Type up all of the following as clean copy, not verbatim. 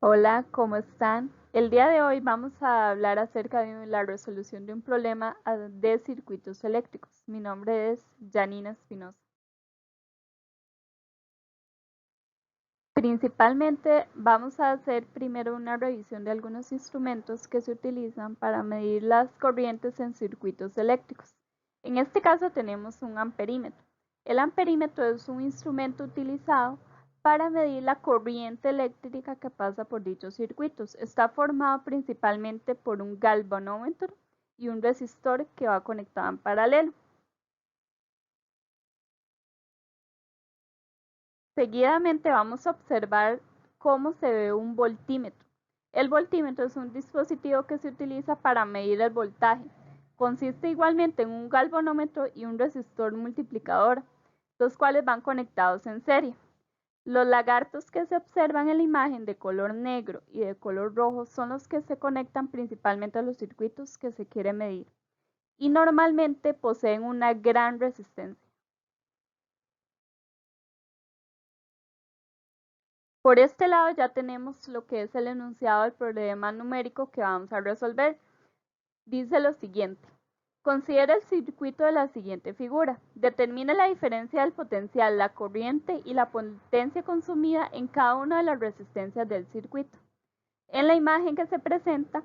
Hola, ¿cómo están? El día de hoy vamos a hablar acerca de la resolución de un problema de circuitos eléctricos. Mi nombre es Janina Espinosa. Principalmente vamos a hacer primero una revisión de algunos instrumentos que se utilizan para medir las corrientes en circuitos eléctricos. En este caso tenemos un amperímetro. El amperímetro es un instrumento utilizado para medir la corriente eléctrica que pasa por dichos circuitos. Está formado principalmente por un galvanómetro y un resistor que va conectado en paralelo. Seguidamente vamos a observar cómo se ve un voltímetro. El voltímetro es un dispositivo que se utiliza para medir el voltaje. Consiste igualmente en un galvanómetro y un resistor multiplicador, los cuales van conectados en serie. Los lagartos que se observan en la imagen de color negro y de color rojo son los que se conectan principalmente a los circuitos que se quiere medir y normalmente poseen una gran resistencia. Por este lado ya tenemos lo que es el enunciado del problema numérico que vamos a resolver. Dice lo siguiente. Considera el circuito de la siguiente figura. Determina la diferencia del potencial, la corriente y la potencia consumida en cada una de las resistencias del circuito. En la imagen que se presenta,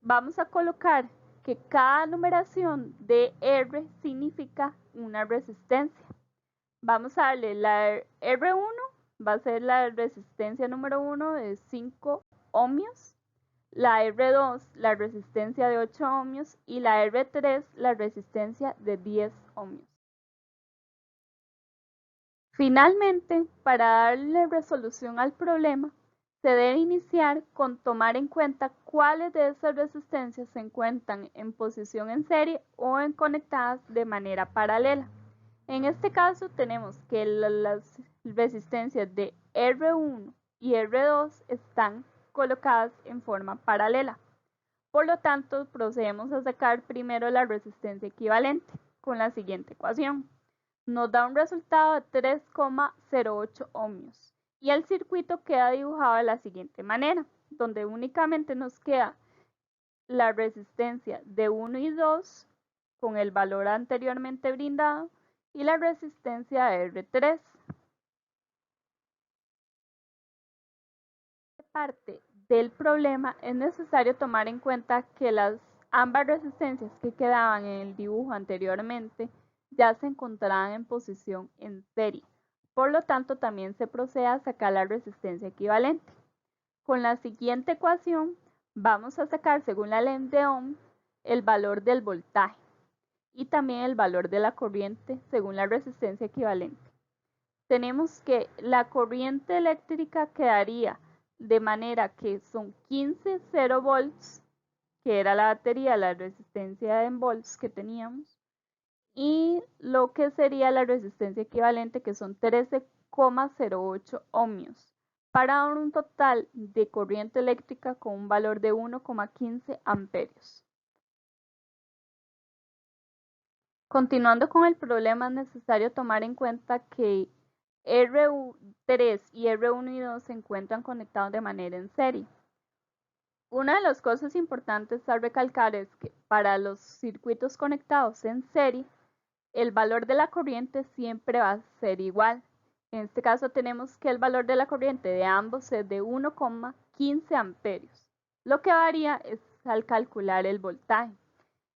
vamos a colocar que cada numeración de R significa una resistencia. Vamos a darle la R1, va a ser la resistencia número 1 de 5 ohmios, la R2 la resistencia de 8 ohmios y la R3 la resistencia de 10 ohmios. Finalmente, para darle resolución al problema, se debe iniciar con tomar en cuenta cuáles de esas resistencias se encuentran en posición en serie o en conectadas de manera paralela. En este caso tenemos que las resistencias de R1 y R2 están colocadas en forma paralela. Por lo tanto, procedemos a sacar primero la resistencia equivalente con la siguiente ecuación. Nos da un resultado de 3,08 ohmios y el circuito queda dibujado de la siguiente manera, donde únicamente nos queda la resistencia de 1 y 2 con el valor anteriormente brindado y la resistencia R3. Parte del problema es necesario tomar en cuenta que ambas resistencias que quedaban en el dibujo anteriormente ya se encontraban en posición en serie. Por lo tanto, también se procede a sacar la resistencia equivalente. Con la siguiente ecuación vamos a sacar, según la ley de Ohm, el valor del voltaje y también el valor de la corriente según la resistencia equivalente. Tenemos que la corriente eléctrica quedaría de manera que son 15 0 volts, que era la batería, la resistencia en volts que teníamos, y lo que sería la resistencia equivalente, que son 13,08 ohmios, para dar un total de corriente eléctrica con un valor de 1,15 amperios. Continuando con el problema, es necesario tomar en cuenta que R3 y R1 y 2 se encuentran conectados de manera en serie. Una de las cosas importantes a recalcar es que para los circuitos conectados en serie, el valor de la corriente siempre va a ser igual. En este caso tenemos que el valor de la corriente de ambos es de 1,15 amperios. Lo que varía es al calcular el voltaje.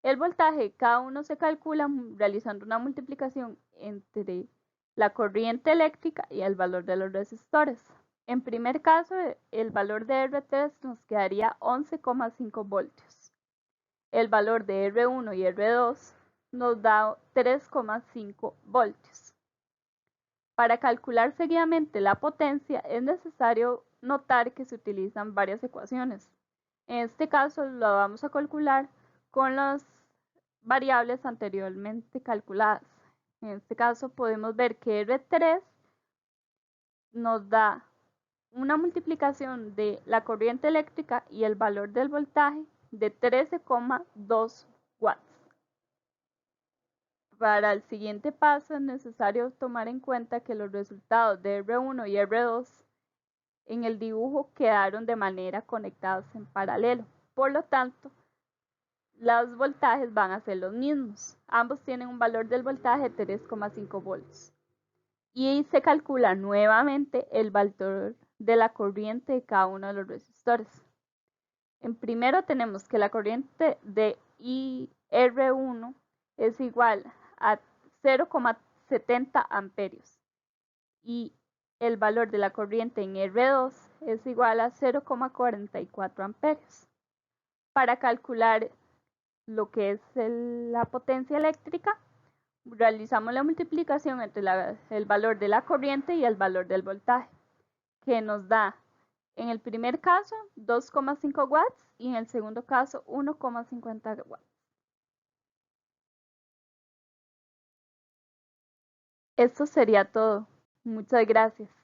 El voltaje, cada uno se calcula realizando una multiplicación entre la corriente eléctrica y el valor de los resistores. En primer caso, el valor de R3 nos quedaría 11,5 voltios. El valor de R1 y R2 nos da 3,5 voltios. Para calcular seguidamente la potencia es necesario notar que se utilizan varias ecuaciones. En este caso lo vamos a calcular con las variables anteriormente calculadas. En este caso podemos ver que R3 nos da una multiplicación de la corriente eléctrica y el valor del voltaje de 13,2 watts. Para el siguiente paso es necesario tomar en cuenta que los resultados de R1 y R2 En el dibujo quedaron de manera conectados en paralelo. Por lo tanto, los voltajes van a ser los mismos. Ambos tienen un valor del voltaje de 3,5 volts. Y se calcula nuevamente el valor de la corriente de cada uno de los resistores. En primero tenemos que la corriente de IR1 es igual a 0,70 amperios y el valor de la corriente en R2 es igual a 0,44 amperios. Para calcular lo que es la potencia eléctrica, realizamos la multiplicación entre el valor de la corriente y el valor del voltaje, que nos da en el primer caso 2,5 watts y en el segundo caso 1,50 watts. Esto sería todo. Muchas gracias.